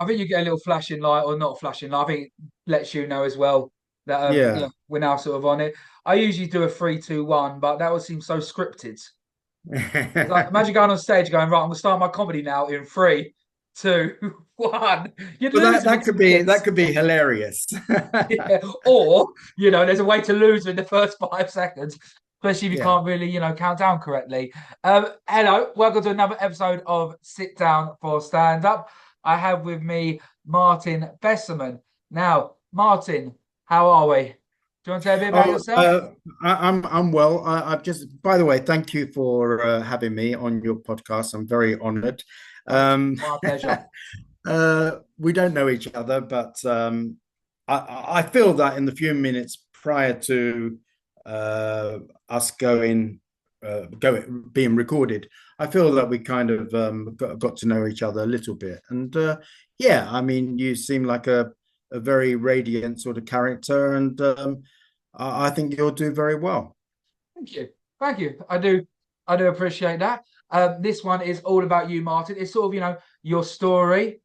I think you get a little flashing light, or not flashing light. I think it lets you know as well that Yeah. we're now sort of on it. I usually do a 3, 2, 1, but that would seem so scripted. It's like imagine going on stage going, right, I'm gonna start my comedy now in 3, 2, 1. You'd Well, lose within that minutes. could be hilarious. Yeah. Or, there's a way to lose in the first 5 seconds, especially if you Yeah. can't really, count down correctly. Hello, welcome to another episode of Sit Down for Stand Up. I have with me Martin Besserman. Now, Martin, how are we? Do you want to tell a bit about Oh, yourself? I'm well. I've just, by the way, thank you for having me on your podcast. I'm very honored. Oh, Um, my pleasure. we don't know each other, but I feel that in the few minutes prior to uh, us being recorded, I feel that we kind of got to know each other a little bit. And yeah, I mean, you seem like a very radiant sort of character, and I think you'll do very well. Thank you. Thank you. I do appreciate that. This one is all about you, Martin. It's sort of, your story,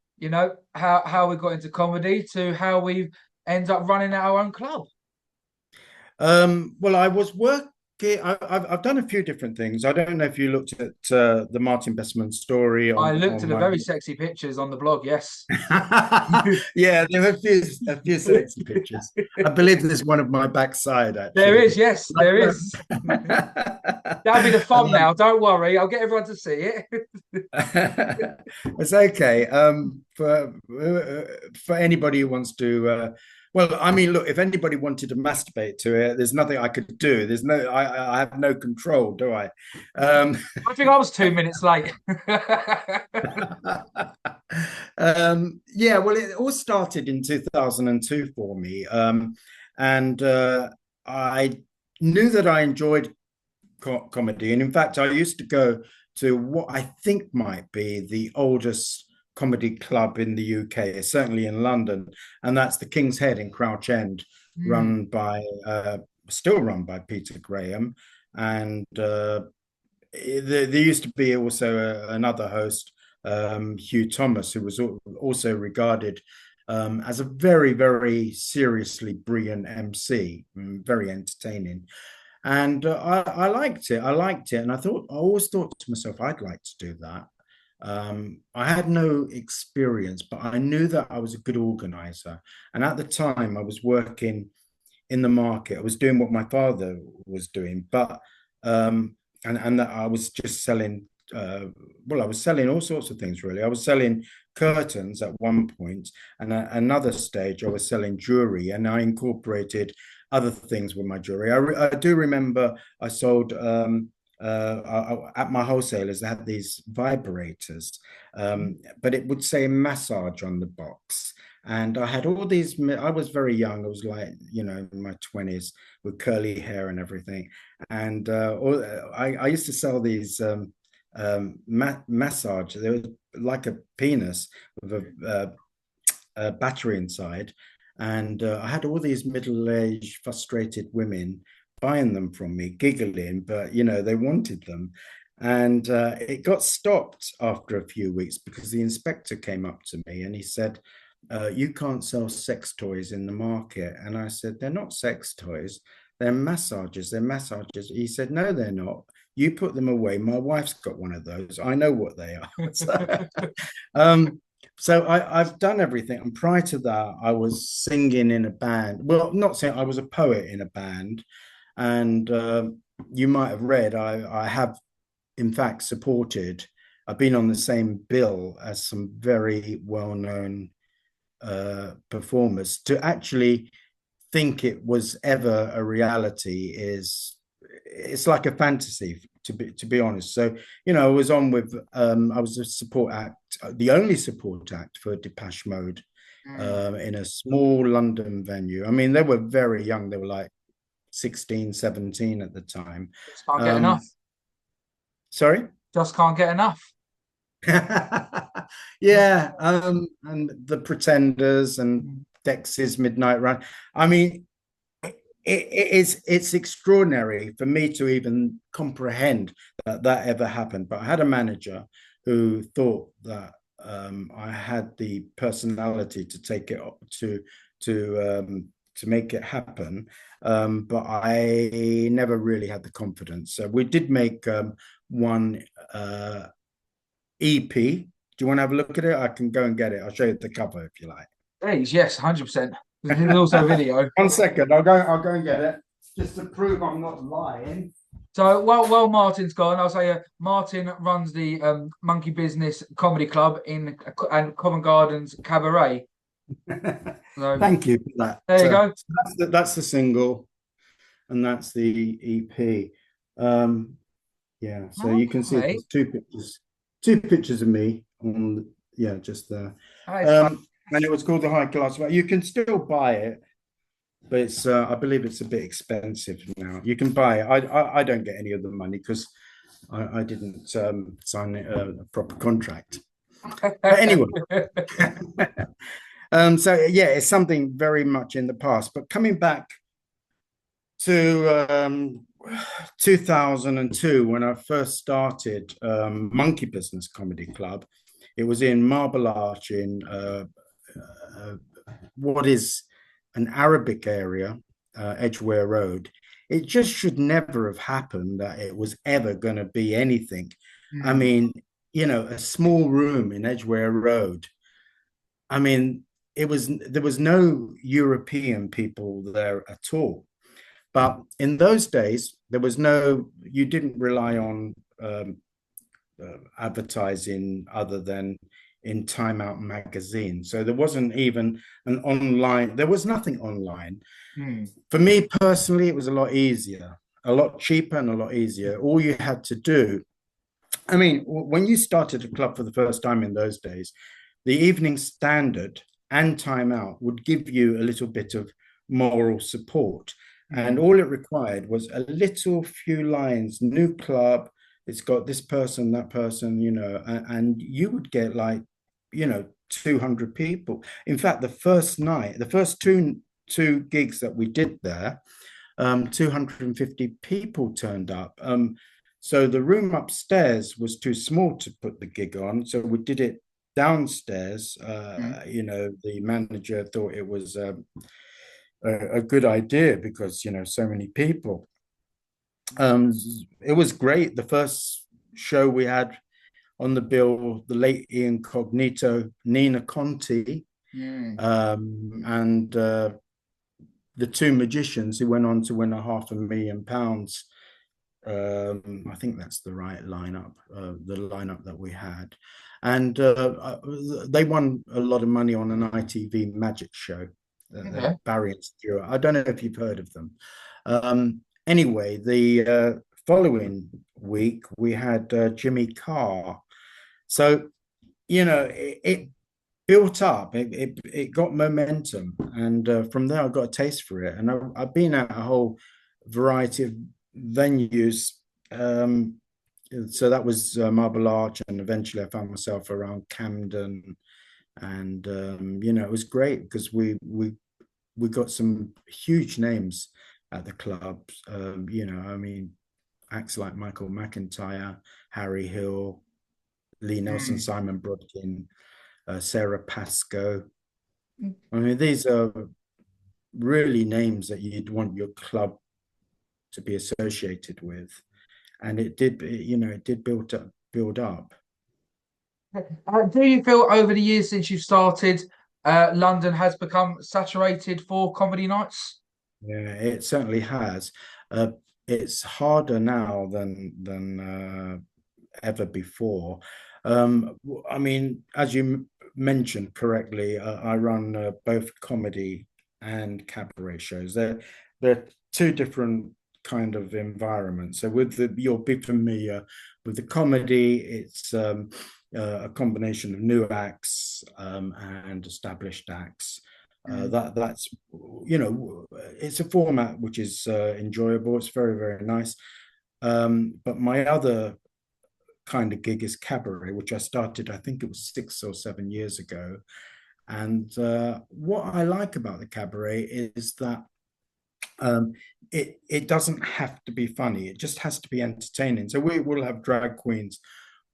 how we got into comedy to how we end up running our own club. Well, I was working. I've done a few different things. I don't know if you looked at the Martin Bestman story I looked on at the my. very sexy pictures on the blog, yes. Yeah, there were a few sexy pictures. I believe there's one of my backside There actually. is, yes, there is. That'll be the Um, thumbnail. Don't worry, I'll get everyone to see it. it's okay. For anybody who wants to, well, I mean, look, if anybody wanted to masturbate to it, there's nothing I could do. I have no control, do I? Um, I think I was 2 minutes late. yeah, well, it all started in 2002 for me, and I knew that I enjoyed comedy. And in fact, I used to go to what I think might be the oldest comedy club in the UK, certainly in London, and that's the King's Head in Crouch End, Hmm. run by still run by Peter Graham. And there used to be also another host, Hugh Thomas, who was also regarded as a very, very seriously brilliant MC, very entertaining. And I liked it. I liked it. And I always thought to myself, I'd like to do that. I had no experience, but I knew that I was a good organizer. And at the time, I was working in the market. I was doing what my father was doing, but and that I was just selling. Well, I was selling all sorts of things really. I was selling curtains at one point, and at another stage, I was selling jewelry, and I incorporated other things with my jewelry. I do remember I sold at my wholesalers. They had these vibrators, but it would say massage on the box. And I had all these, I was very young. I was like, in my 20s with curly hair and everything. And I used to sell these massage. They were like a penis with a battery inside. And I had all these middle-aged, frustrated women buying them from me, giggling, but they wanted them. And it got stopped after a few weeks because the inspector came up to me and he said, you can't sell sex toys in the market. And I said, they're not sex toys, they're massages, they're massages. He said, no, they're not. You put them away. My wife's got one of those. I know what they are. um, so I've done everything. And prior to that, I was singing in a band. Well, not saying I was a poet in a band. And you might have read, I have, in fact, supported, I've been on the same bill as some very well known performers. To actually think it was ever a reality is it's like a fantasy, to be honest. So I was on with I was a support act, the only support act for Depeche Mode, Mm. in a small London venue. I mean, they were very young. They were like 16, 17 at the time. Just can't get enough. um Sorry. Just can't get enough. Yeah, and the Pretenders and Dex's Midnight Run. I mean, it's extraordinary for me to even comprehend that ever happened. But I had a manager who thought that I had the personality to take it to make it happen, but I never really had the confidence. So we did make one EP. Do you want to have a look at it? I can go and get it. I'll show you the cover if you like. Please, yes, 100%. There's also a video. 1 second, I'll go and get it just to prove I'm not lying. So while Martin's gone, I'll say Martin runs the Monkey Business Comedy Club in and Covent Gardens Cabaret. So, thank you for that. There you go. That's the single, and that's the EP. Yeah, so you can see there's two pictures of me on, yeah, just there. And it was called the High Class. You can still buy it, but it's I believe it's a bit expensive now. You can buy it. I don't get any of the money because I didn't sign a proper contract. But anyway, so yeah, it's something very much in the past. But coming back to 2002, when I first started Monkey Business Comedy Club, it was in Marble Arch in what is an Arabic area, Edgware Road. It just should never have happened that it was ever going to be anything. I mean, a small room in Edgware Road. I mean, there was no European people there at all. But in those days, you didn't rely on advertising other than in Time Out magazine. So there wasn't even there was nothing online. For me personally, it was a lot easier, a lot cheaper and a lot easier. All you had to do, I mean, when you started a club for the first time in those days, the Evening Standard and Time Out would give you a little bit of moral support. And all it required was a little few lines, new club, it's got this person, that person, and you would get 200 people. In fact, the first two gigs that we did there, 250 people turned up. So the room upstairs was too small to put the gig on. So we did it downstairs. The manager thought it was a good idea because, so many people. It was great. The first show we had on the bill, the late Incognito, Nina Conti, and the two magicians who went on to win £500,000. I think that's the right lineup, the lineup that we had. And they won a lot of money on an ITV magic show, Barry and Stewart. I don't know if you've heard of them. Anyway, the following week, we had Jimmy Carr. So, it built up, it got momentum. And from there, I got a taste for it. And I've been at a whole variety of venues. So that was Marble Arch, and eventually I found myself around Camden. And, it was great because we got some huge names at the club. Acts like Michael McIntyre, Harry Hill, Lee Nelson, Simon Brodkin, Sarah Pascoe. I mean, these are really names that you'd want your club to be associated with, and it did build up. Do you feel over the years since you started, London has become saturated for comedy nights? Yeah, it certainly has. It's harder now than ever before. I mean, as you mentioned correctly, I run both comedy and cabaret shows. They're two different kind of environments. So you'll be familiar with the comedy. It's a combination of new acts and established acts. That's it's a format which is enjoyable. It's very, very nice. But my other kind of gig is cabaret, which I started, I think it was 6 or 7 years ago. And what I like about the cabaret is that it doesn't have to be funny. It just has to be entertaining. So we will have drag queens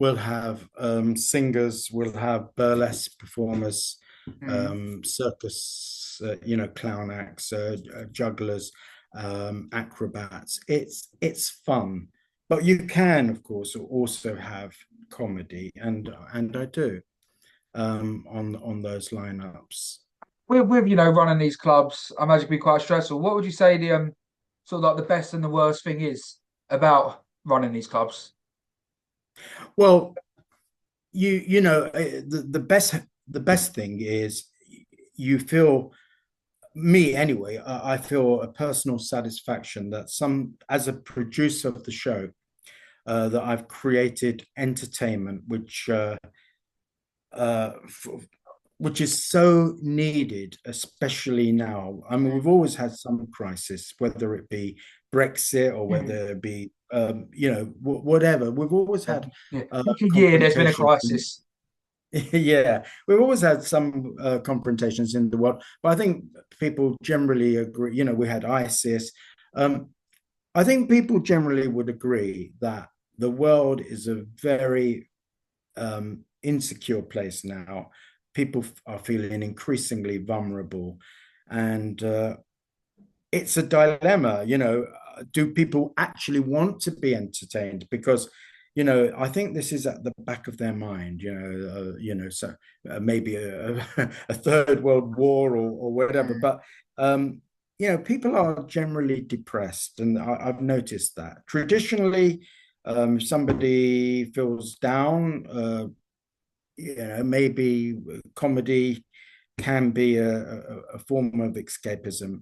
we'll have singers, we'll have burlesque performers, Mm. circus, clown acts, jugglers, acrobats. It's fun, but you can, of course, also have comedy, and I do on those lineups. With running these clubs, I imagine it can be quite stressful. What would you say the sort of like the best and the worst thing is about running these clubs? Well, the best thing is you feel, me anyway, I feel a personal satisfaction that as a producer of the show, that I've created entertainment uh, which is so needed, especially now. I mean, we've always had some crisis, whether it be Brexit or Mm. whether it be, whatever. We've always Yeah. had Yeah. Every year there's been a confrontations. crisis. Yeah, we've always had some confrontations in the world, but I think people generally agree. We had ISIS. I think people generally would agree that the world is a very insecure place now. People are feeling increasingly vulnerable, and it's a dilemma. Do people actually want to be entertained? Because I think this is at the back of their mind. So maybe a third world war or whatever. Mm. But people are generally depressed, and I've noticed that traditionally, if somebody feels down, maybe comedy can be a form of escapism.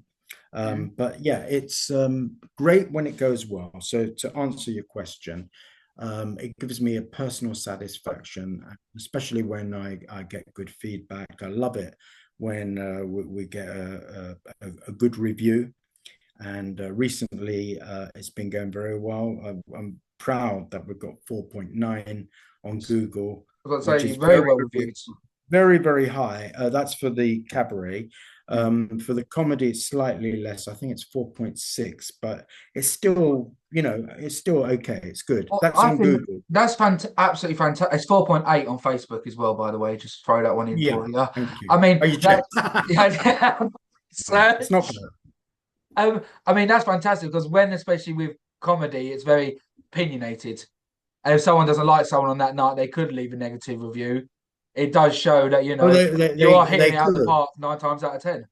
Mm. But yeah, it's great when it goes well. So to answer your question, it gives me a personal satisfaction, especially when I get good feedback. I love it when we get a good review. And recently, it's been going very well. I'm proud that we've got 4.9 on Google, I've got to which say, is very very, well very, reviewed. very, very high. That's for the Cabaret. Mm. For the comedy, it's slightly less. I think it's 4.6, but it's still okay. It's good. Well, That's I on think Google. that's absolutely fantastic. It's 4.8 on Facebook as well, by the way. Just throw that one in Yeah, for you. thank you. I mean, Oh, you that, checked. yeah, It's not search. bad. I mean, that's fantastic because when, especially with comedy, it's very opinionated. And if someone doesn't like someone on that night, they could leave a negative review. It does show that, Oh, they you they are hitting they it out the could. park 9 times out of 10.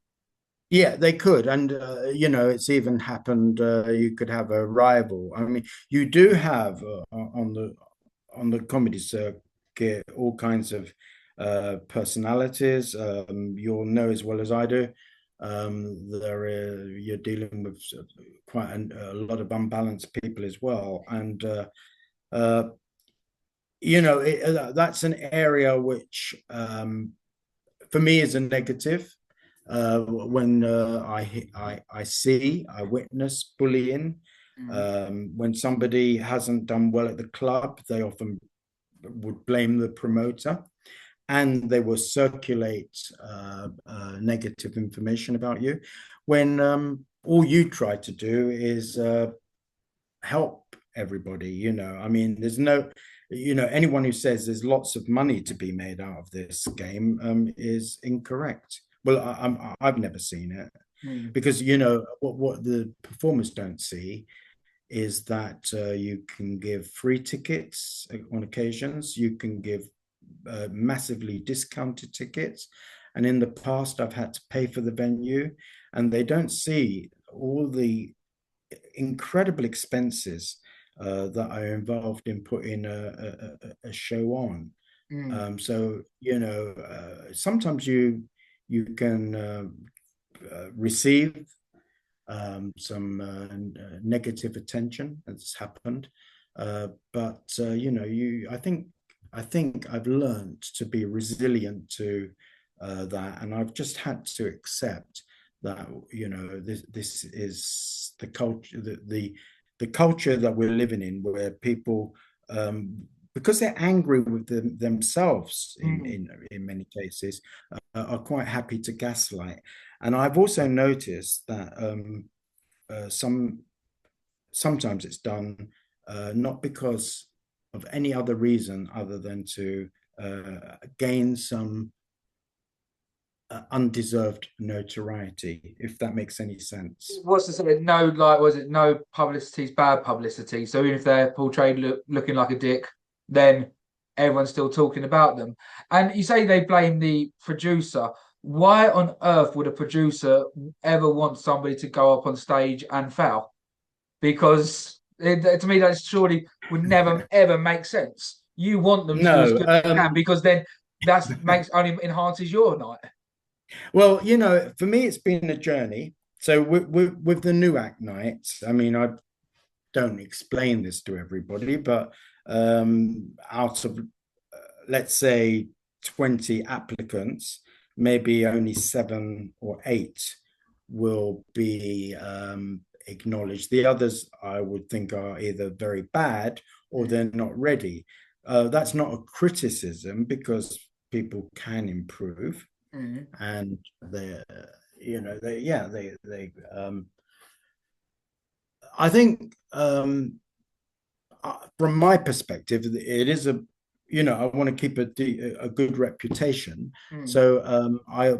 Yeah, they could, and it's even happened. You could have a rival. I mean, you do have on the comedy circuit all kinds of personalities. You'll know as well as I do. You're dealing with quite a lot of unbalanced people as well, and uh, that's an area which for me is a negative. When I witness bullying. Mm. When somebody hasn't done well at the club, they often would blame the promoter, and they will circulate negative information about you. When all you try to do is help everybody. I mean, there's no, anyone who says there's lots of money to be made out of this game is incorrect. Well, I've never seen it, Mm. because what the performers don't see is that you can give free tickets on occasions. You can give massively discounted tickets, and in the past I've had to pay for the venue, and they don't see all the incredible expenses that are involved in putting a show on. Mm. So sometimes you can receive some negative attention that's happened, but I think I've learned to be resilient to that, and I've just had to accept that this is the culture, the culture that we're living in, where people, because they're angry with themselves in, Mm. in many cases, are quite happy to gaslight. And I've also noticed that sometimes it's done not because of any other reason other than to gain some undeserved notoriety, if that makes any sense. What's the saying? No, like, was it no publicity is bad publicity? So even if they're portrayed looking like a dick, then everyone's still talking about them. And you say they blame the producer. Why on earth would a producer ever want somebody to go up on stage and foul? Because to me, that surely would never ever make sense. You want them to do as No, good as they can because then that makes only enhances your night. well, for me, it's been a journey. So with the new act nights, I mean, I don't explain this to everybody, but out of, let's say, 20 applicants, maybe only 7 or 8 will be acknowledged. The others, I would think, are either very bad or they're not ready. That's not a criticism because people can improve, and I think from my perspective, it is I want to keep a good reputation. So I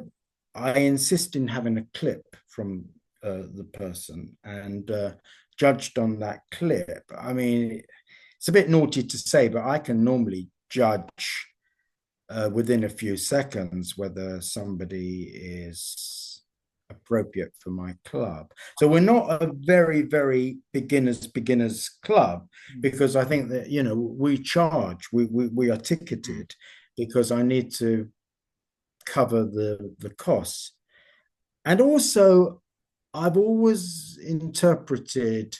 insist in having a clip from the person and judged on that clip. I mean, it's a bit naughty to say, but I can normally judge within a few seconds whether somebody is appropriate for my club. So we're not a very, very beginners club, because I think that, we are ticketed because I need to cover the costs. And also, I've always interpreted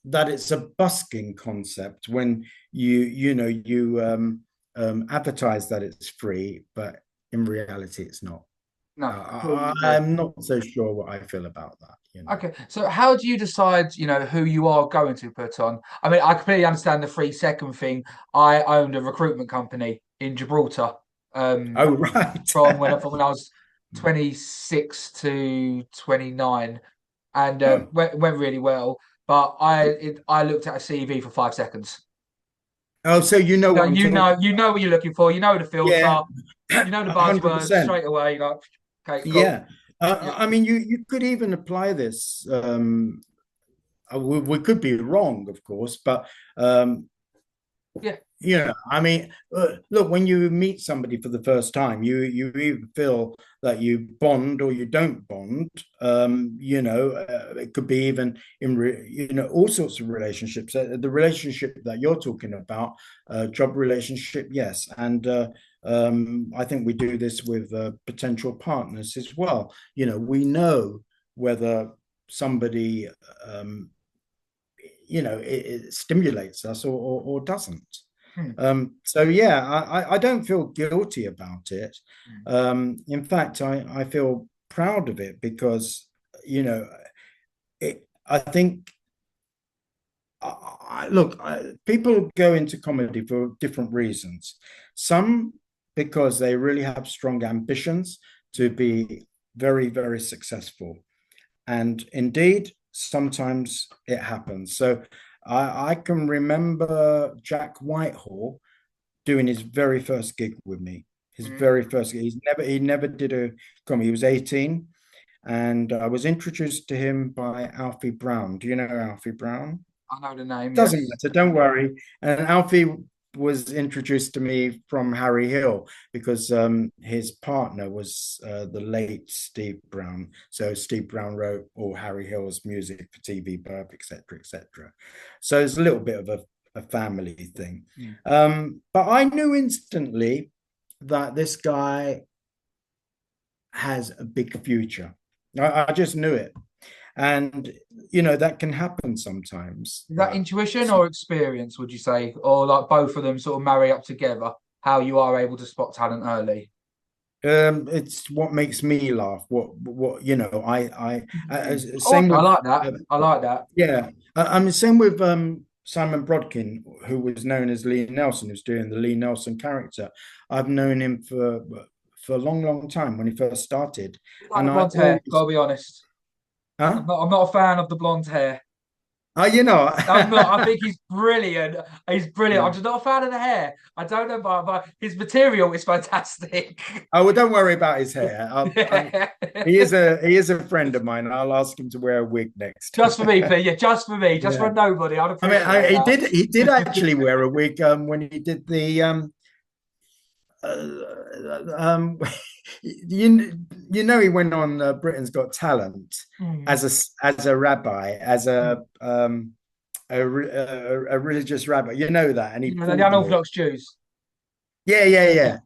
that it's a busking concept when you advertise that it's free, but in reality it's not. No, I'm not so sure what I feel about that. Okay, so how do you decide, who you are going to put on? I mean, I completely understand the 3 second thing. I owned a recruitment company in Gibraltar. Oh, right. from when I was 26 to 29, and went really well. But I looked at a CV for 5 seconds. Oh, so you know what I'm talking you know what you're looking for. You know the filter. Yeah, You know the buzzwords 100%. straight away. Like, okay, cool. Yeah. I mean, you could even apply this. We could be wrong, of course, but yeah. I mean, look, when you meet somebody for the first time, you either feel that you bond or you don't bond. It could be even in all sorts of relationships. The relationship that you're talking about, job relationship, yes, and I think we do this with potential partners as well. We know whether somebody, it stimulates us or doesn't. So yeah, I don't feel guilty about it. In fact, I feel proud of it because I think people go into comedy for different reasons. Some because they really have strong ambitions to be very, very successful, and indeed sometimes it happens. So I can remember Jack Whitehall doing his very first gig with me. His very first gig. He never did a comedy. He was 18, and I was introduced to him by Alfie Brown. Do you know Alfie Brown? I know the name. Doesn't Yes. matter. Don't worry. And Alfie was introduced to me from Harry Hill because his partner was the late Steve Brown. So Steve Brown wrote all Harry Hill's music for TV, Burp, etc., etc. So it's a little bit of a family thing. But I knew instantly that this guy has a big future. I just knew it. And that can happen sometimes. Is that intuition or experience, would you say, or like both of them sort of marry up together? How you are able to spot talent early? It's what makes me laugh. I same. I like that. I like that. Yeah, I mean, same with Simon Brodkin, who was known as Lee Nelson, who's doing the Lee Nelson character. I've known him for a long, long time when he first started. Like and the blonde hair, gotta be honest. Huh? I'm not a fan of the blonde hair. Oh, you know. I'm not. I think he's brilliant. He's brilliant. I'm Yeah. just not a fan of the hair. I don't know, but his material is fantastic. Oh, well, don't worry about his hair. Yeah. He is a friend of mine. I'll ask him to wear a wig next. Just for me, please. Yeah, just for me, just for Yeah. nobody. I'd I mean, appreciate that. he did actually wear a wig when he did the um you know, he went on Britain's Got Talent Mm, as a rabbi, as mm. a religious rabbi. You know that, and he You know, the pulled them all. unorthodox Jews. Yeah, yeah, yeah.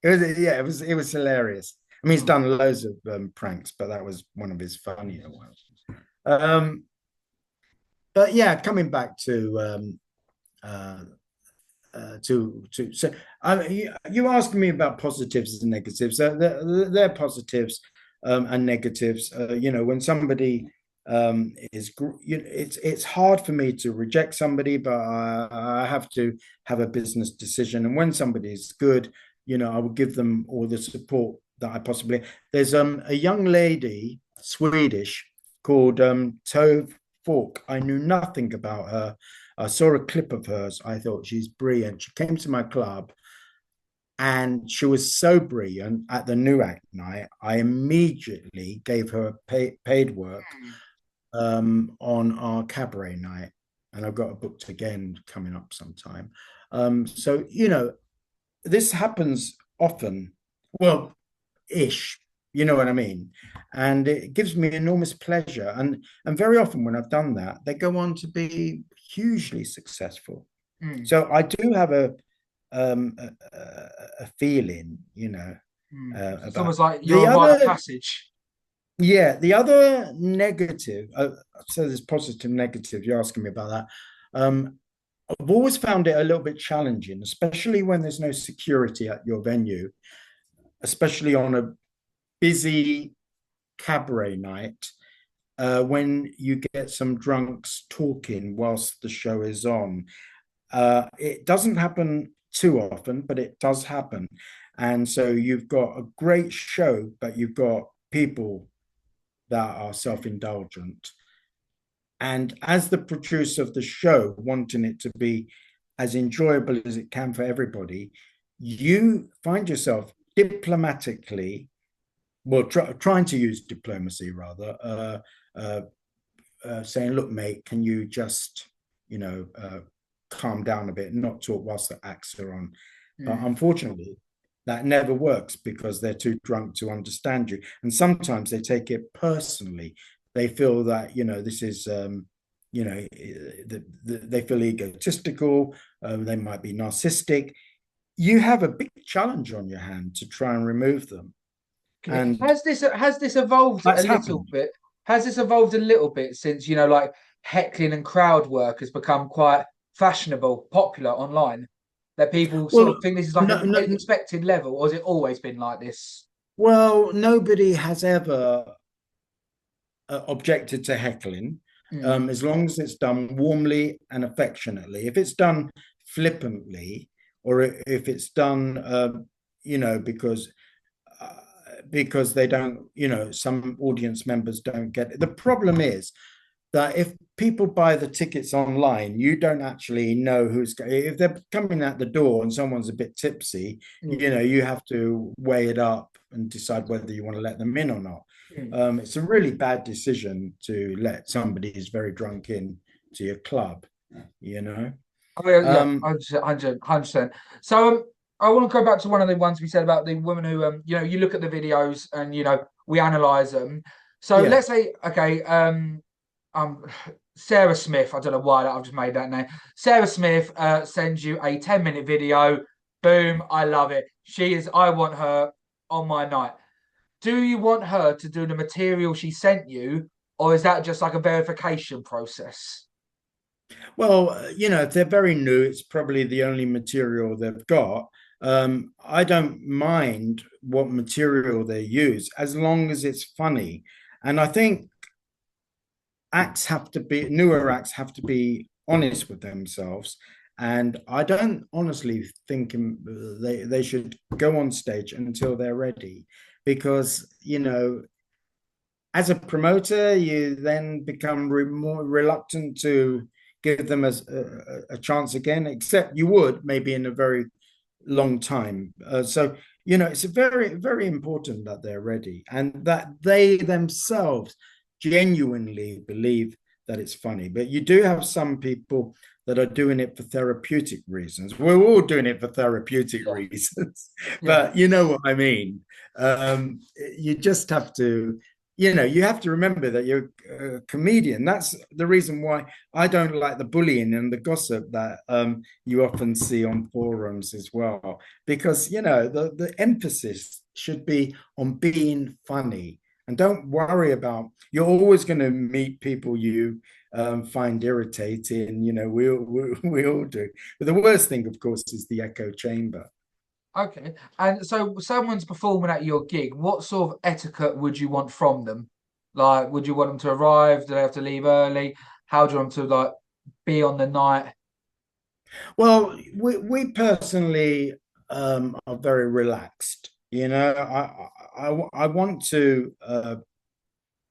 It was hilarious. I mean, he's Mm. done loads of pranks, but that was one of his funnier ones. Um, but yeah, coming back uh, to so you asked me about positives and negatives. They're positives and negatives. You know, when somebody it's hard for me to reject somebody, but I have to have a business decision. And when somebody is good, you know, I will give them all the support that I possibly. There's a young lady, Swedish, called Tove Falk. I knew nothing about her. I saw a clip of hers. I thought she's brilliant. She came to my club and she was so brilliant at the new act night. I immediately gave her paid work on our cabaret night. And I've got a booked again coming up sometime. So, you know, this happens often. Well, ish, you know what I mean? And it gives me enormous pleasure. And very often when I've done that, they go on to be hugely successful. Mm, So I do have a feeling, you know, mm. It's about almost like you're the a rite of other. passage. Yeah, the other negative. So there's positive, negative. You're asking me about that. I've always found it a little bit challenging, especially when there's no security at your venue, especially on a busy cabaret night, when you get some drunks talking whilst the show is on. It doesn't happen too often, but it does happen. And so you've got a great show, but you've got people that are self-indulgent. And as the producer of the show, wanting it to be as enjoyable as it can for everybody, you find yourself diplomatically, well, trying to use diplomacy rather, saying, "Look, mate, can you just, you know, calm down a bit, and not talk whilst the acts are on?" But Mm. unfortunately, that never works because they're too drunk to understand you, and sometimes they take it personally. They feel that, you know, this is, you know, they feel egotistical. They might be narcissistic. You have a big challenge on your hand to try and remove them, Okay. and Has this evolved a that's little happened. bit? Has this evolved a little bit since, you know, like heckling and crowd work has become quite fashionable, popular online? That people sort of Well, think this is like no, an no, expected level, or has it always been like this? well, nobody has ever objected to heckling, Mm, as long as it's done warmly and affectionately. If it's done flippantly, or if it's done, you know, uh, because they don't, you know, some audience members don't get it. The problem is that if people buy the tickets online, you don't actually know who's if they're coming out the door and someone's a bit tipsy, mm, you know, you have to weigh it up and decide whether you want to let them in or not. mm. It's a really bad decision to let somebody who's very drunk in to your club, you know. Oh, yeah, yeah, Um, 100%. So I want to go back to one of the ones we said about the woman who, you know, you look at the videos and, you know, we analyze them. So yeah. let's say, okay, um, Sarah Smith, I don't know why I've just made that name. Sarah Smith sends you a 10-minute video. Boom, I love it. I want her on my night. Do you want her to do the material she sent you, or is that just like a verification process? Well, you know, if they're very new, it's probably the only material they've got. I don't mind what material they use as long as it's funny. And I think newer acts have to be honest with themselves. And I don't honestly think they should go on stage until they're ready, because, you know, as a promoter, you then become more reluctant to give them a chance again, except you would maybe in a very long time. So, it's very, very important that they're ready and that they themselves genuinely believe that it's funny. But you do have some people that are doing it for therapeutic reasons. We're all doing it for therapeutic Yeah. reasons, Yeah. but you know what I mean. You just have to, you have to remember that you're a comedian. That's the reason why I don't like the bullying and the gossip that you often see on forums as well, because the emphasis should be on being funny. And don't worry about, you're always going to meet people you find irritating. We all do. But the worst thing, of course, is the echo chamber. Okay. And so someone's performing at your gig, what sort of etiquette would you want from them? Like, would you want them to arrive? Do they have to leave early? How do you want them to like be on the night? Well, we personally are very relaxed. I want to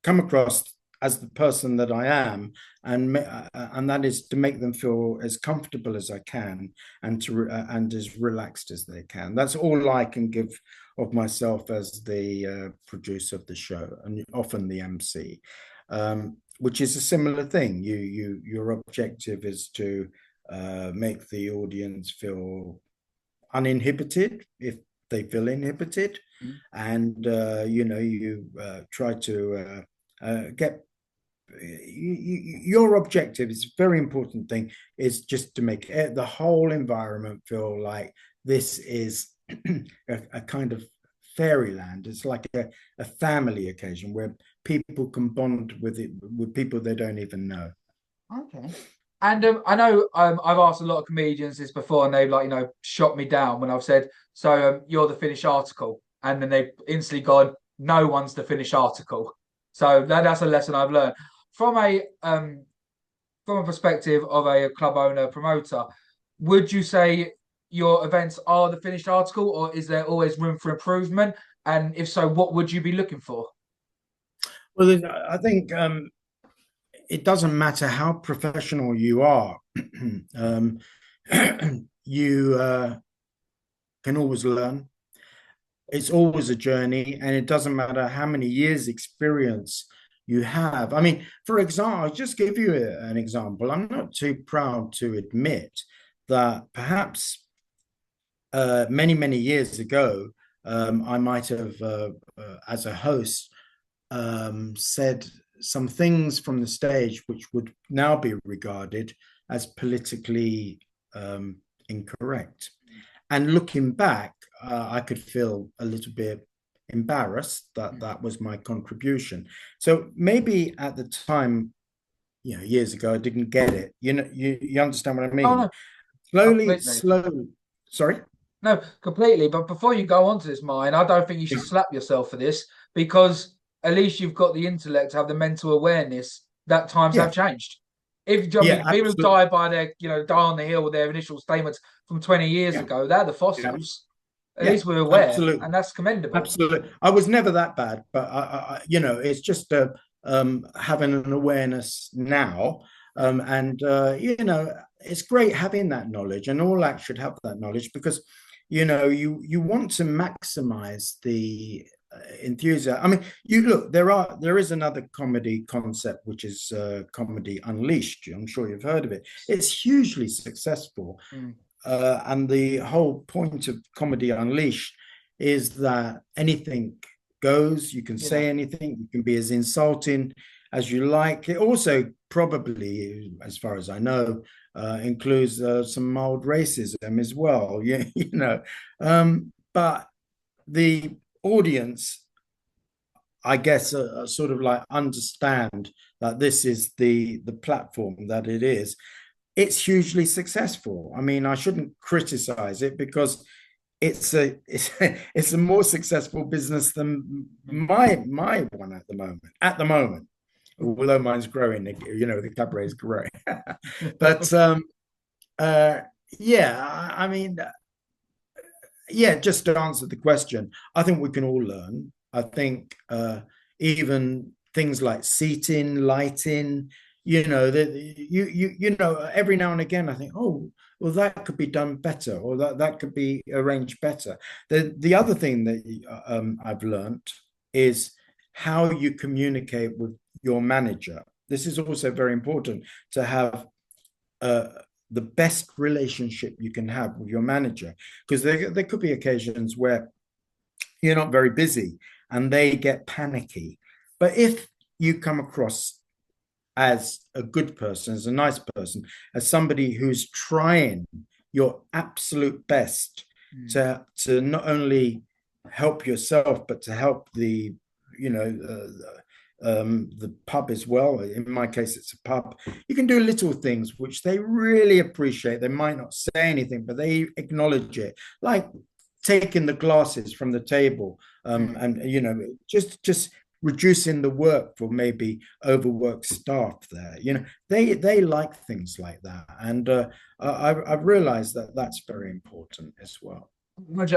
come across as the person that I am, and that is to make them feel as comfortable as I can, and as relaxed as they can. That's all I can give of myself as the producer of the show, and often the MC, which is a similar thing. Your objective is to make the audience feel uninhibited if they feel inhibited, Mm. and you try to get your objective is a very important thing, is just to make the whole environment feel like this is a kind of fairyland. It's like a family occasion where people can bond with people they don't even know. Okay. And I know I've asked a lot of comedians this before, and they've like shot me down when I've said, "So you're the finished article," and then they've instantly gone, "No one's the finished article." So that's a lesson I've learned from a perspective of a club owner promoter. Would you say your events are the finished article, or is there always room for improvement? And if so, what would you be looking for? Well, I think it doesn't matter how professional you are. um, you can always learn. It's always a journey, and it doesn't matter how many years experience you have. I mean, for example, I'll just give you an example. I'm not too proud to admit that perhaps many, many years ago, I might have, as a host, said some things from the stage which would now be regarded as politically incorrect. And looking back, I could feel a little bit embarrassed that that was my contribution. So maybe at the time, years ago, I didn't get it. You understand what I Oh mean? no, Slowly, completely. slowly. Sorry. No, completely. But before you go on to this, mine, I don't think you should slap yourself for this because at least you've got the intellect to have the mental awareness that times have Yeah, changed. If I yeah, mean people who absolutely. die by their, die on the hill with their initial statements from 20 years Yeah, ago, they're the yeah, fossils. At yeah, least we're aware, absolutely. and that's commendable. Absolutely. I was never that bad, but it's just having an awareness now. And it's great having that knowledge, and all acts should have that knowledge, because, you want to maximize the enthusiasm. I mean, you look, there is another comedy concept, which is comedy unleashed. I'm sure you've heard of it. It's hugely successful. Mm, And the whole point of Comedy Unleashed is that anything goes. You can yeah, say anything. You can be as insulting as you like. It also probably, as far as I know, includes some mild racism as well. But the audience, I guess, sort of like understand that this is the platform that it is. It's hugely successful. I mean, I shouldn't criticize it, because it's a more successful business than mm, my one at the moment. At the moment, although mine's growing, the cabaret is growing. But uh, yeah, I mean, yeah, just to answer the question, I think we can all learn. I think even things like seating, lighting. Every now and again I think, oh, well, that could be done better, or that could be arranged better. The other thing that I've learned is how you communicate with your manager. This is also very important, to have the best relationship you can have with your manager, because there could be occasions where you're not very busy and they get panicky. But if you come across as a good person, as a nice person, as somebody who's trying your absolute best to not only help yourself, but to help the pub as well. In my case, it's a pub. You can do little things which they really appreciate. They might not say anything, but they acknowledge it, like taking the glasses from the table, and just reducing the work for maybe overworked staff there. They like things like that, and I've realized that that's very important as well.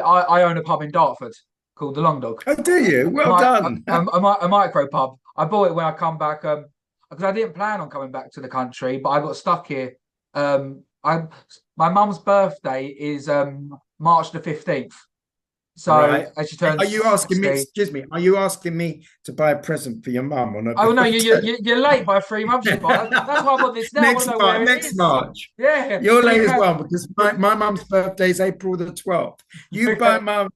I own a pub in Dartford called the Long Dog. Oh, do you? Well done. A micro pub. I bought it when I come back, because I didn't plan on coming back to the country, but I got stuck here. My mum's birthday is March the 15th. So right. as she turns, are you asking 60, me? Excuse me. Are you asking me to buy a present for your mum on her Oh no, birthday? you're late by 3 months. That's why I got this now. I want to know where it next is. March. Yeah, You're late as well, because my mum's birthday is April the 12th. You buy my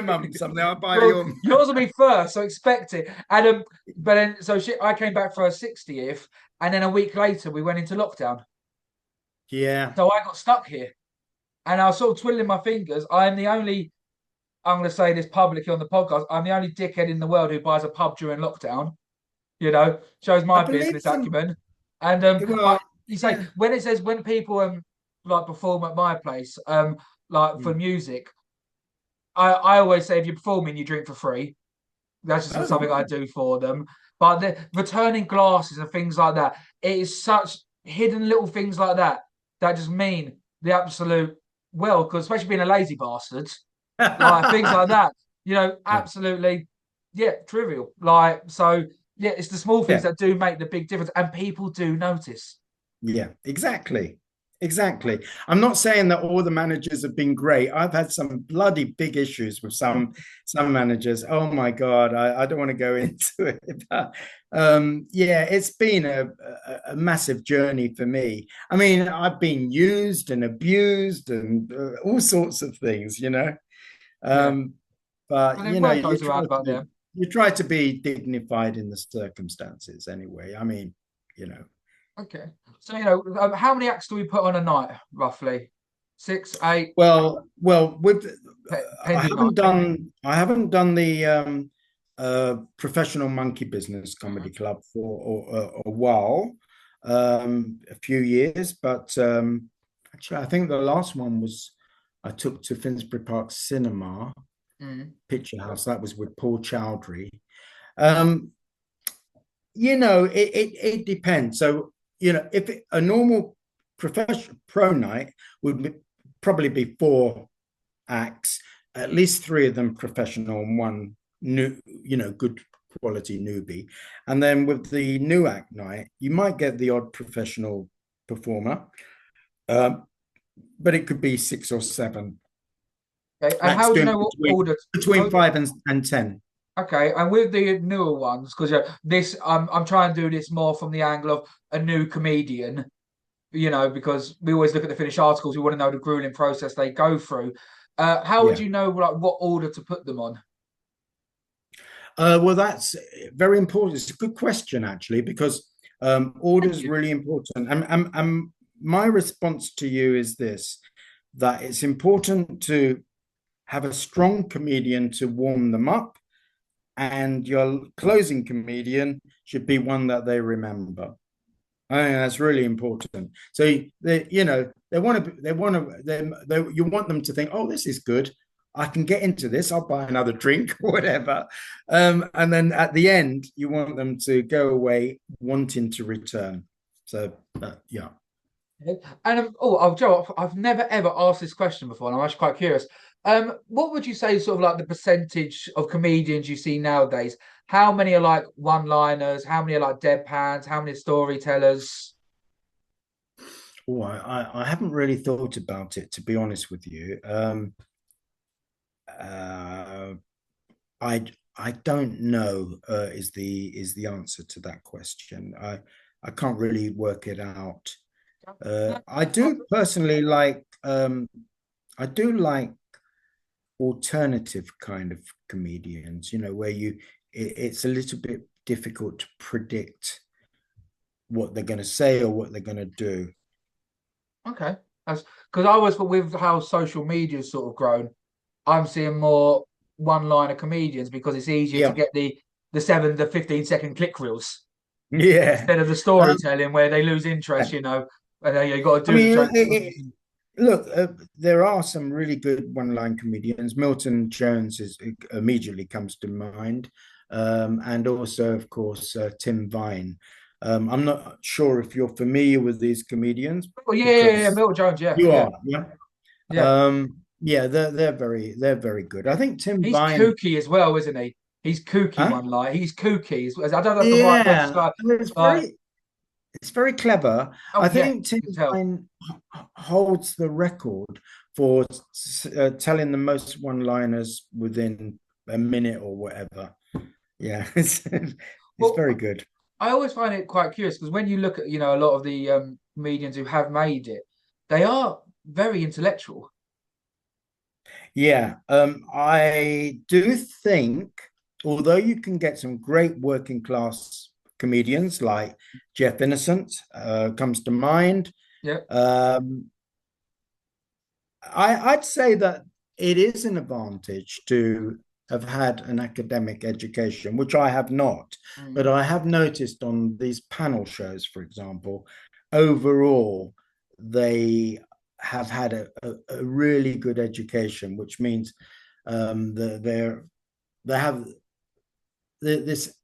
mum something, I'll buy yours will be first, so expect it. And but then I came back for her 60th, and then a week later we went into lockdown. Yeah. So I got stuck here, and I was sort of twiddling my fingers. I'm going to say this publicly on the podcast. I'm the only dickhead in the world who buys a pub during lockdown. Shows my business acumen. And well, you say when people like perform at my place, like for music, I always say if you're performing, you drink for free. That's just something I do for them. But the returning glasses and things like that, it is such hidden little things like that just mean the absolute because especially being a lazy bastard, like things like that, absolutely, trivial. It's the small things that do make the big difference, and people do notice. Yeah, exactly. I'm not saying that all the managers have been great. I've had some bloody big issues with some managers. Oh my God, I don't want to go into it. But, it's been a massive journey for me. I mean, I've been used and abused and all sorts of things, But you try to be dignified in the circumstances anyway. I mean, Okay. So, how many acts do we put on a night, roughly? 6, 8? Well, I haven't done the Professional Monkey Business Comedy Club for a while, a few years, but actually, I think the last one I took to Finsbury Park Cinema, Picture House. That was with Paul Chowdhury. It depends. So, if a normal professional pro night would probably be 4 acts, at least 3 of them professional and 1 new, good quality newbie. And then with the new act night, you might get the odd professional performer, but it could be 6 or 7. Okay. And how do you know what order? Between 5 and 10. Okay, and with the newer ones, because I'm trying to do this more from the angle of a new comedian, because we always look at the finished articles. We want to know the grueling process they go through. How would you know what order to put them on? Well, that's very important. It's a good question, actually, because order is really important. And my response to you is this: that it's important to have a strong comedian to warm them up, and your closing comedian should be one that they remember. I think that's really important. So you want them to think, oh, this is good. I can get into this. I'll buy another drink or whatever. And then at the end, you want them to go away wanting to return. So And oh, Joe, I've never ever asked this question before, and I'm actually quite curious. What would you say is sort of like the percentage of comedians you see nowadays? How many are like one-liners? How many are like deadpans? How many are storytellers? Oh, I haven't really thought about it, to be honest with you. Uh, I I don't know is the answer to that question. I can't really work it out. I do personally like I do like alternative kind of comedians, where it's a little bit difficult to predict what they're going to say or what they're going to do. Okay, that's because I was with how social media's sort of grown. I'm seeing more one-liner comedians because it's easier to Yeah, get the 7 to 15 second click reels yeah. instead of the Um, storytelling where they lose interest, and then you got to I do the mean, jokes. look, there are some really good one-line comedians. Milton Jones immediately comes to mind, and also, of course, Tim Vine. I'm not sure if you're familiar with these comedians Oh yeah, because Milton Jones, yeah, you yeah, are, yeah. yeah. Yeah, they're very good. I think Tim He's Vine. kooky as well, isn't he? He's kooky Huh? one line. He's kooky. I don't know if that's the right word to Yeah, describe. it's Like, very clever. oh I yeah, think Tim you can tell. Vine holds the record for telling the most one-liners within a minute or whatever. Yeah, it's Well, very good. I always find it quite curious because when you look at a lot of the comedians who have made it, they are very intellectual. Yeah, I do think, although you can get some great working class comedians like Jeff Innocent comes to mind. Yeah. Um, I'd say that it is an advantage to have had an academic education, which I have not. But Mm. I have noticed on these panel shows, for example, overall, they have had a really good education, which means they have this,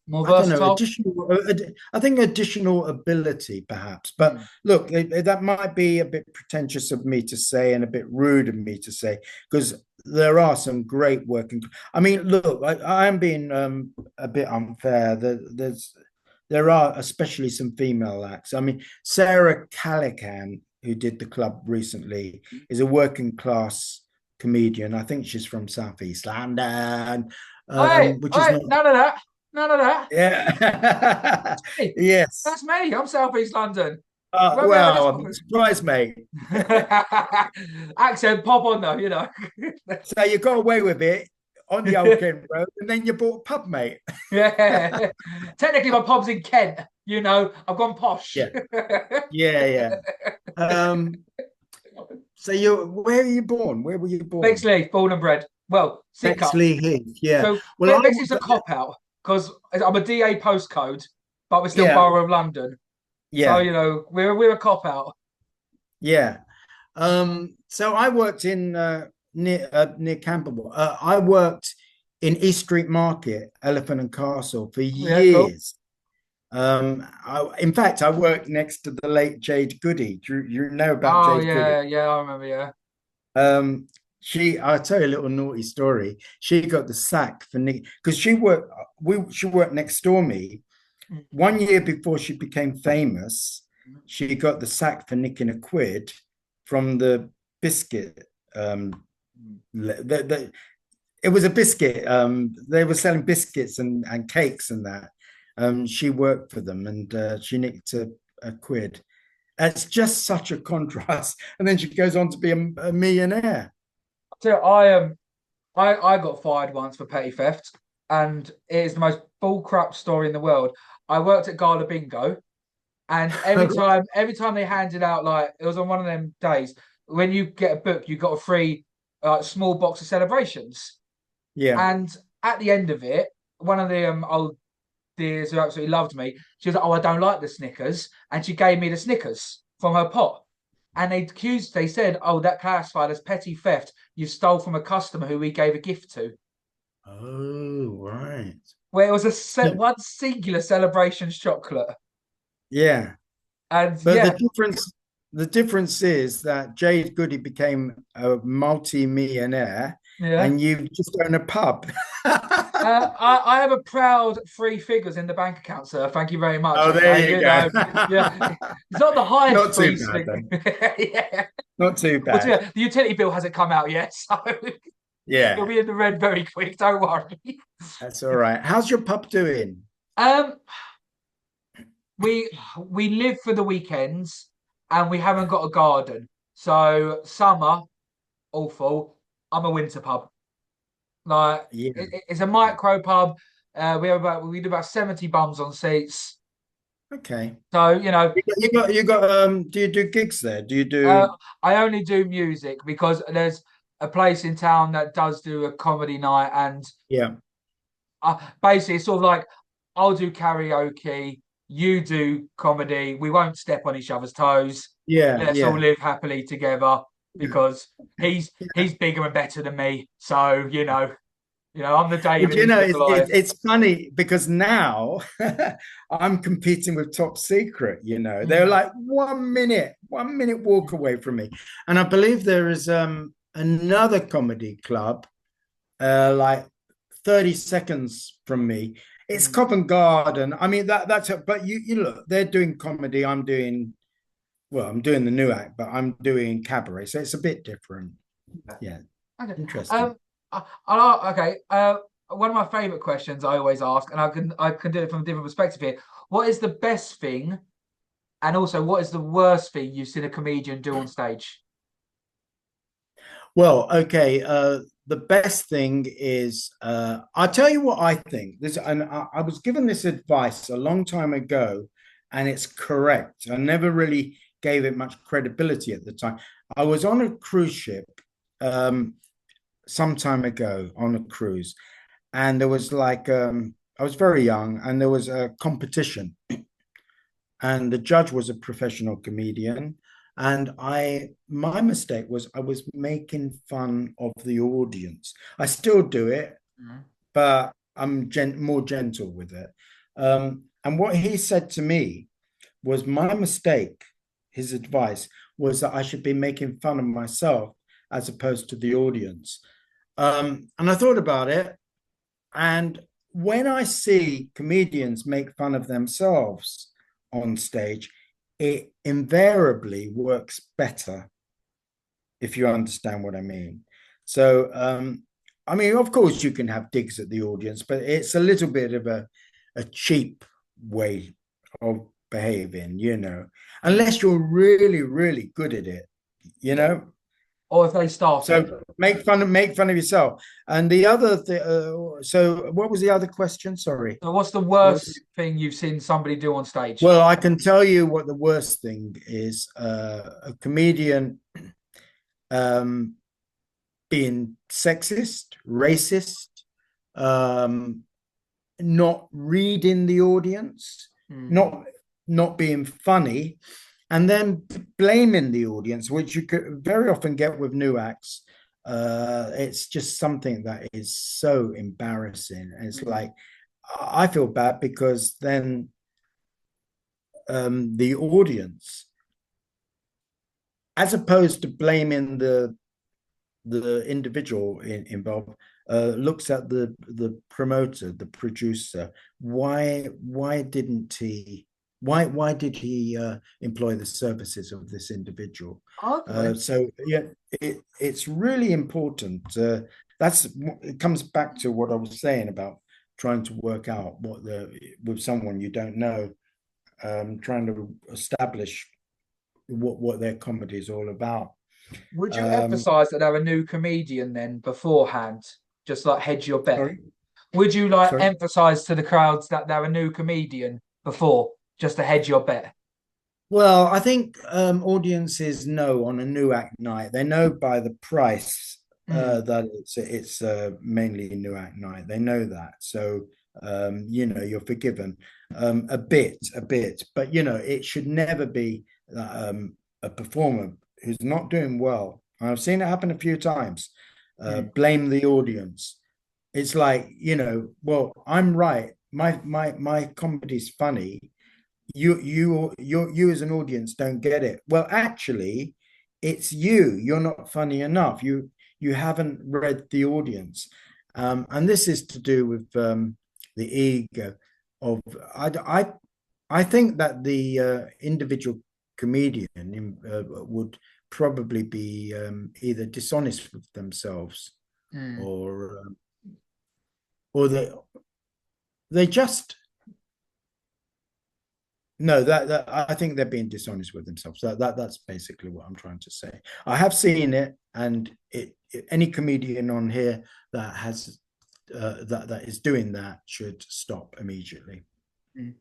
More I don't know, versatile. I think additional ability, perhaps. But Mm. look, that might be a bit pretentious of me to say and a bit rude of me to say, because there are some great working. I mean, look, I am being a bit unfair. There are especially some female acts. I mean, Sarah Callaghan, who did the club recently, is a working class comedian. I think she's from Southeast London, Hey, which is hey, not. none of that. None of that. Yeah. Hey, Yes. that's me. I'm Southeast London. Where we having this Well, I'm conversation? surprised, mate. Accent pop on though. So you got away with it on the old Kent Road, and then you bought a pub, mate. Yeah. Technically, my pub's in Kent. I've gone posh. Yeah, yeah, yeah. Um, so where are you born? Where were you born? Bexley, born and bred. Well, Sidcup. Bexley Heath. Yeah. So Well, I Bexley's a was. cop out because I'm a DA postcode, but we're still Yeah, Borough of London. So yeah, we're a cop out. yeah. So I worked in near Camberwell. I worked in East Street Market, Elephant and Castle, for Yeah, cool. years. In fact, I worked next to the late Jade Goody. Do you know about Oh Jade Goody? yeah, yeah, I remember. Yeah. Um, I'll tell you a little naughty story. She got the sack for Nick because she worked next door me. Mm. 1 year before she became famous, she got the sack for nicking a quid from the biscuit. It was a biscuit. They were selling biscuits and cakes and that. She worked for them and she nicked a quid. It's just such a contrast. And then she goes on to be a millionaire. So I got fired once for petty theft, and it is the most bullcrap story in the world. I worked at Gala Bingo, and every time they handed out, like, it was on one of them days when you get a book, you got a free small box of celebrations. Yeah. And at the end of it, one of the old dears who absolutely loved me, she was like, "Oh, I don't like the Snickers," and she gave me the Snickers from her pot. And they said, "Oh, that classified as petty theft. You stole from a customer who we gave a gift to." Oh, right. Where it was one singular celebrations chocolate. Yeah. And But yeah, the difference is that Jade Goody became a multi-millionaire yeah. and you just own a pub. I have a proud three figures in the bank account, sir. Thank you very much. Oh, there Okay, you you go. know, yeah, it's not the highest Not too three bad figure. then. Yeah. Not too Well, to be bad. honest, the utility bill hasn't come out yet, so it'll Yeah, be in the red very quick. Don't worry. that's all right. How's your pub doing? Um, we we live for the weekends, and we haven't got a garden. So summer, awful. I'm a winter pub. Like Yeah. it's a micro pub. We do about 70 bums on seats. Okay. So you know, Do you do gigs there? Do you uh, do, I only do music because there's a place in town that does do a comedy night, and yeah, basically it's sort of like I'll do karaoke, you do comedy. We won't step on each other's toes. yeah, Let's all yeah. live happily together Yeah. because he's bigger and better than me. So I'm the Well, David, do you he's know, the Goliath. it's funny because now I'm competing with Top Secret, they're Mm, like 1 minute walk away from me. And I believe there is another comedy club like 30 seconds from me. It's mm. Covent Garden. I mean, that's it. But you look, they're doing comedy. I'm doing the new act, but I'm doing cabaret. So it's a bit different. Yeah, Okay. interesting. Okay. One of my favorite questions I always ask, and I can do it from a different perspective here. What is the best thing, and also what is the worst thing you've seen a comedian do on stage? Well, okay. The best thing is, I'll tell you what I think. And I was given this advice a long time ago, and it's correct. I never really gave it much credibility at the time. I was on a cruise ship some time ago on a cruise, and there was like I was very young, and there was a competition, and the judge was a professional comedian, and my mistake was I was making fun of the audience. I still do it, Mm. but I'm more gentle with it. And what he said to me was my mistake. His advice was that I should be making fun of myself as opposed to the audience. And I thought about it, and when I see comedians make fun of themselves on stage, it invariably works better, if you understand what I mean. So, I mean, of course, you can have digs at the audience, but it's a little bit of a cheap way of behaving, Mm. unless you're really, really good at it, you know. Or if they start it. So make fun of yourself. And the other thing, so what was the other question? Sorry. So what's the What worst thing you've seen somebody do on stage? Well, I can tell you what the worst thing is. A comedian um, being sexist, racist, um, not reading the audience, Mm. not not being funny, and then blaming the audience, which you could very often get with new acts. It's just something that is so embarrassing. And it's Mm. like I feel bad because then the audience, as opposed to blaming the individual involved, looks at the promoter, the producer. Why didn't he? Why did he employ the services of this individual? Okay. So yeah, it's really important. It comes back to what I was saying about trying to work out with someone you don't know, trying to establish what their comedy is all about. Would you Um, emphasize that they're a new comedian then beforehand? Just like hedge your bet. sorry, Would you like sorry. emphasize to the crowds that they're a new comedian before, just to hedge your bet? Well, I think audiences know on a new act night. They know by the price Mm. that it's mainly a new act night. They know that, so you're forgiven a bit. But it should never be a performer who's not doing well. I've seen it happen a few times. Mm. Blame the audience. It's like, well, I'm right. My comedy's funny. you as an audience don't get it. Well, actually, it's you. You're not funny enough. You haven't read the audience, and this is to do with the ego of I think that the individual comedian would probably be either dishonest with themselves Mm. or or they just no that I think they're being dishonest with themselves. That's basically what I'm trying to say. I have seen it, and any comedian on here that has that is doing that should stop immediately. Mm.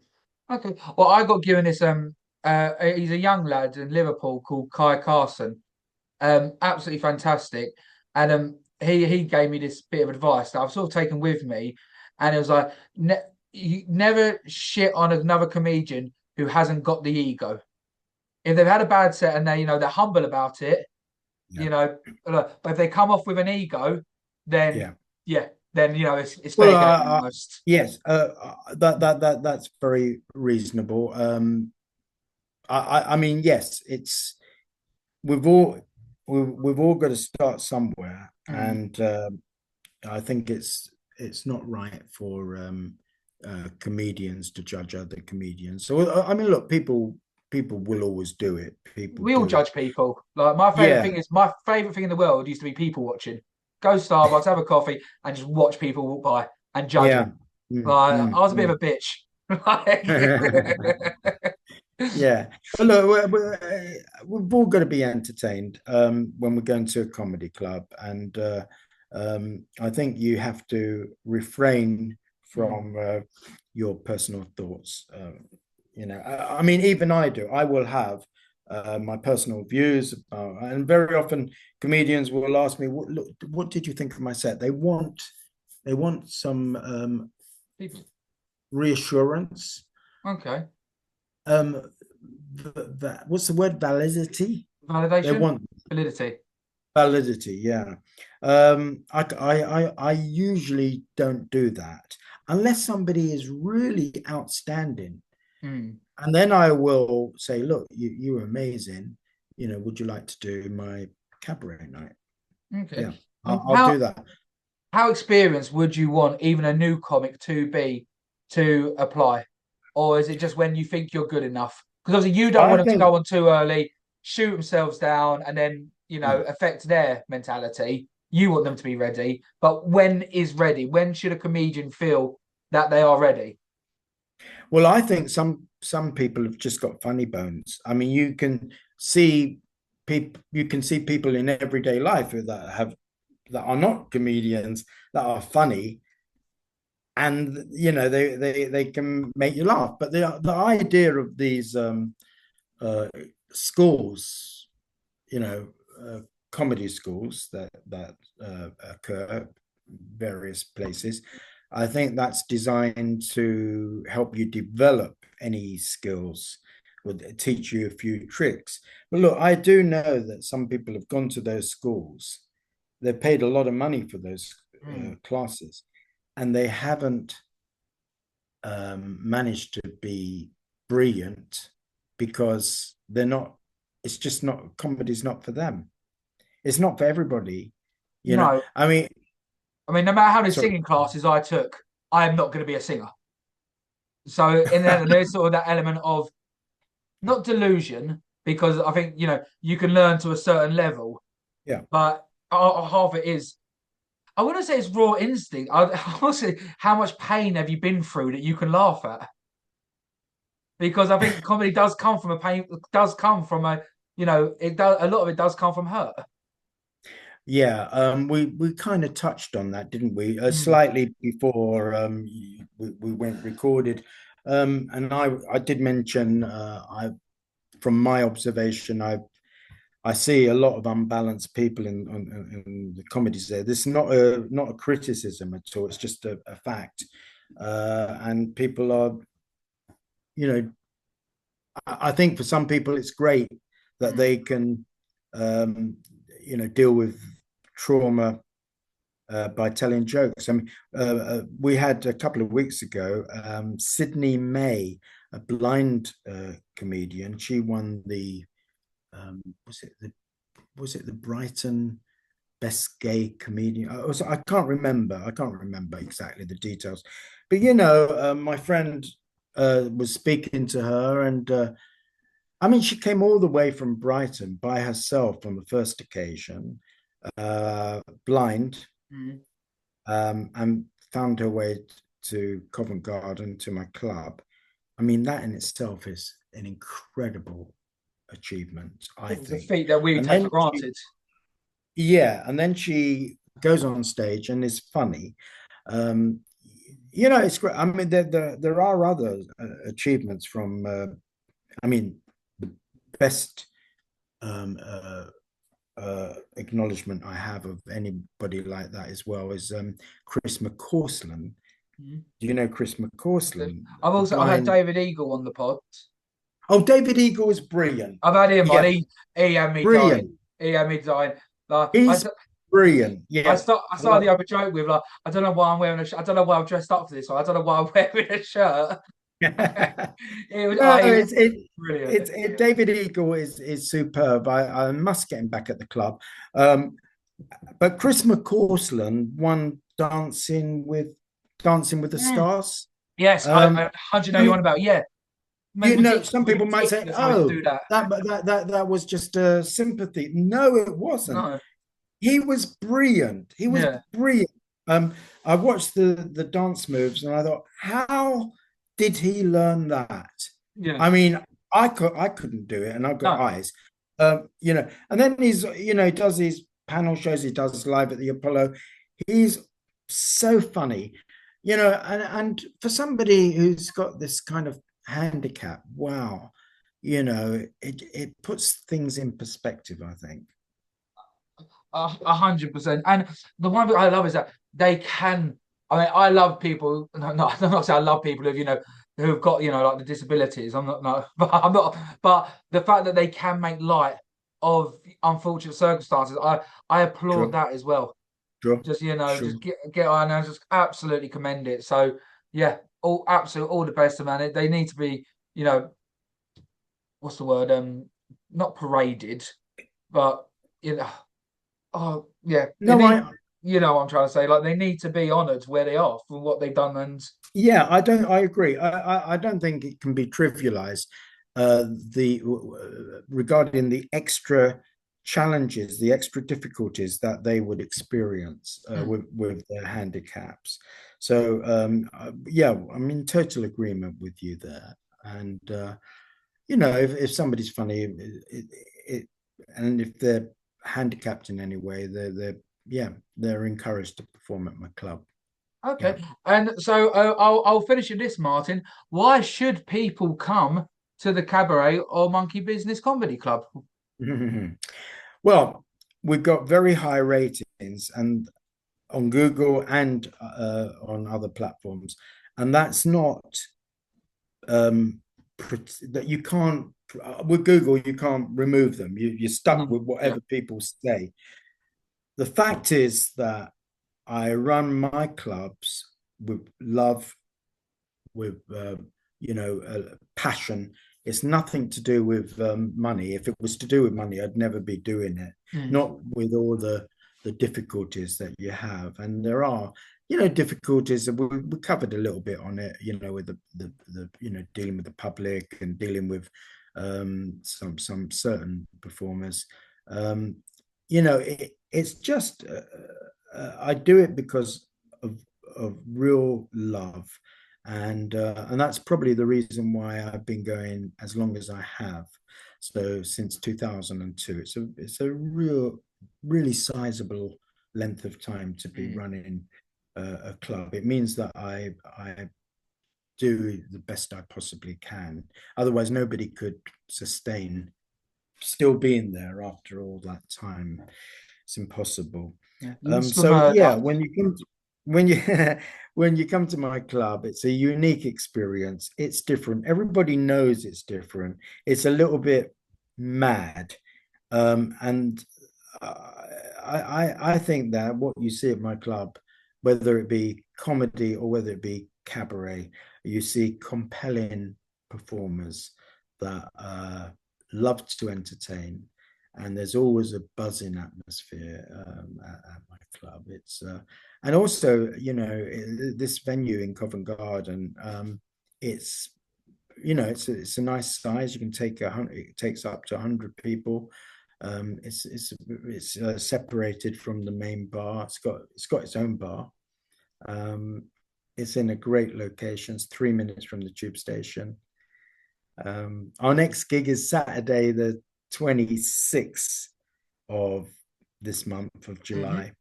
Okay. Well, I got given this. He's a young lad in Liverpool called Kai Carson. Absolutely fantastic. And he gave me this bit of advice that I've sort of taken with me, and it was like, you never shit on another comedian who hasn't got the ego. If they've had a bad set and they're humble about it, Yeah, you know, but if they come off with an ego, then yeah. yeah, then it's Well, fair game almost. yes, that's very reasonable. I mean, yes, it's we've all we've all got to start somewhere, Mm. and I think it's not right for comedians to judge other comedians. So I mean, look, people will always do it. People We all do. judge people. Like Yeah, my favorite thing in the world used to be people watching. Go Starbucks, have a coffee, and just watch people walk by and judge yeah. them. Mm, Like I mm, was a bit of mm. a bitch. Like, Yeah. Well, look, we've all got to be entertained when we're going to a comedy club. And I think you have to refrain mm, from your personal thoughts. I mean, even I do. I will have my personal views. And very often comedians will ask me, look, what did you think of my set? They want some people. reassurance. Okay. um what's the word, validity? They Validation, want validity. validity, yeah. I usually don't do that unless somebody is really outstanding, Mm, and then I will say, look, you're amazing, would you like to do my cabaret night? okay. Yeah, And I'll do that. how experienced would you want even a new comic to be to apply? Or is it just when you think you're good enough? Because obviously you don't I want them to think, go on too early, shoot themselves down, and then, yeah. affect their mentality. You want them to be ready. But when is ready? When should a comedian feel that they are ready? Well, I think some people have just got funny bones. I mean, you can see people in everyday life that are not comedians, that are funny, and they can make you laugh. But the idea of these uh, schools, you know, comedy schools that occur various places, I think that's designed to help you develop any skills, would teach you a few tricks. But look, I do know that some people have gone to those schools. They've paid a lot of money for those Mm. classes, and they haven't managed to be brilliant because they're not. It's just not, comedy's not for them. It's not for everybody. No. I mean, I mean, no matter how many sorry. singing classes I took, I am not going to be a singer. So in that, there's sort of that element of not delusion, because I think, you can learn to a certain level, Yeah. but half it is, I wouldn't say it's raw instinct. I would say, how much pain have you been through that you can laugh at? Because I think comedy does come from a pain, does come from it does, a lot of it does come from hurt. Yeah, we kind of touched on that, didn't we? Mm, Slightly before we went recorded, and I did mention I from my observation, I see a lot of unbalanced people in the comedies there. This is not a criticism at all. It's just a fact, and people are, you know, I think for some people it's great that mm, they can, deal with trauma by telling jokes. I mean, we had a couple of weeks ago Sydney May. a blind comedian. She won the was it the Brighton best gay comedian? I can't remember. I can't remember exactly the details. But my friend was speaking to her, and I mean, she came all the way from Brighton by herself on the first occasion, blind, Mm. and found her way to Covent Garden to my club. I mean, that in itself is an incredible achievement, I It's a think. feat that we And take for then granted. and then she goes on stage and is funny. Um, it's great. I mean, there are other achievements from. I mean, the best acknowledgement I have of anybody like that as well is Chris McCausland. Mm. Do you know Chris McCausland? The I've had blind. David Eagle on the pod. Oh, David Eagle is brilliant. I've had him on. Yeah, He had me dying. brilliant. He had me dying. Like He's brilliant. Yeah. I started the other joke with like, I don't know why I'm wearing a shirt. I don't know why I'm dressed up for this, or I don't know why I'm wearing a shirt. No, He was brilliant. David Eagle is superb. I must get him back at the club. But Chris McCausland won Dancing with the Mm. Stars. Yes, how do you know I you're on mean, about? Yeah, mate, some people might say, ridiculous way to "Oh, do that. that was just a sympathy." No, it wasn't. No, He was brilliant. He was yeah, brilliant. I watched the dance moves and I thought, how did he learn that? yeah, I mean, I couldn't do it, and I've got no, eyes. And then he does these panel shows, he does live at the Apollo. He's so funny, and for somebody who's got this kind of handicap, wow, it puts things in perspective, I think. 100%. And the one thing I love is that they can. I mean, I love people. No, no, I'm not saying I love people who've got like the disabilities. I'm not no, but I'm not. But the fact that they can make light of unfortunate circumstances, I applaud Sure, that as well. sure, Just sure. just get on and just absolutely commend it. So yeah, all the best, man. They need to be, what's the word? Not paraded, but you know. Oh yeah, they No, need. You know what I'm trying to say. Like they need to be honoured where they are for what they've done. And yeah, I don't. I agree. I don't think it can be trivialized. The Regarding the extra challenges, the extra difficulties that they would experience with their handicaps. So yeah, I'm in total agreement with you there. And if somebody's funny, and if they're handicapped in any way, they're encouraged to perform at my club. Yeah. okay, and so I'll finish with this, Martin. Why should people come to the Cabaret or Monkey Business Comedy Club? Well, we've got very high ratings and on Google and on other platforms, and that's not that you can't with Google you can't remove them. You're stuck No, with yeah, whatever people say. The fact is that I run my clubs with love, with passion. It's nothing to do with money. If it was to do with money, I'd never be doing it. mm, Not with all the difficulties that you have, and there are difficulties that we covered a little bit on it. With the dealing with the public and dealing with some certain performers. It's just I do it because of real love, and that's probably the reason why I've been going as long as I have. So since 2002, it's a really sizable length of time to be mm. running a club. It means that I do the best I possibly can. Otherwise, nobody could sustain still being there after all that time. It's impossible. Yeah. Lost the So murder. yeah, when you when you come to my club, it's a unique experience. It's different. Everybody knows it's different. It's a little bit mad, and I think that what you see at my club, whether it be comedy or whether it be cabaret, you see compelling performers that love to entertain, and there's always a buzzing atmosphere at my club. It's and also, this venue in Covent Garden, it's it's a nice size. You can take 100. It takes up to 100 people. It's separated from the main bar. It's got its own bar. It's in a great location. It's 3 minutes from the tube station. Our next gig is Saturday, the 26th of this month of July.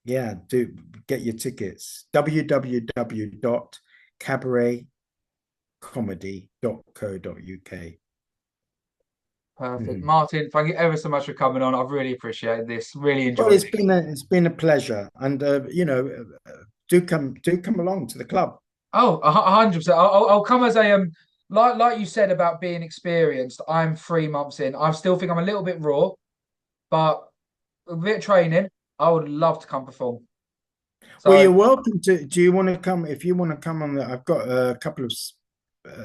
Yeah, do get your tickets. www.cabaretcomedy.co.uk. Perfect. Martin, thank you ever so much for coming on. I've really appreciated this. Really enjoyed Well, it. it's been a pleasure, and do come along to the club. Oh, 100%. I'll come as a like you said about being experienced. I'm 3 months in. I still think I'm a little bit raw, but a bit of training, I would love to come perform. Well, So you're welcome to. Do you want to come? If you want to come on, I've got a couple of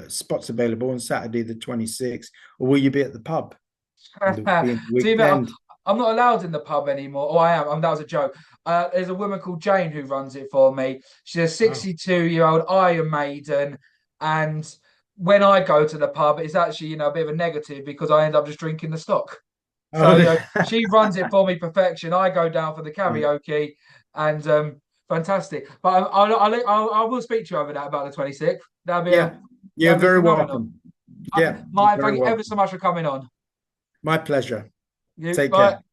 spots available on Saturday the 26th, or will you be at the pub on the weekend? I'm not allowed in the pub anymore. Oh, I am. That was a joke. There's a woman called Jane who runs it for me. She's a 62-year-old Iron Maiden, and when I go to the pub, it's actually a bit of a negative because I end up just drinking the stock. So she runs it for me perfection. I go down for the karaoke, and fantastic. But I will speak to you over that about the 26th. You're very welcome. Martin, thank you ever so much for coming on. My pleasure. You, Take bye. care.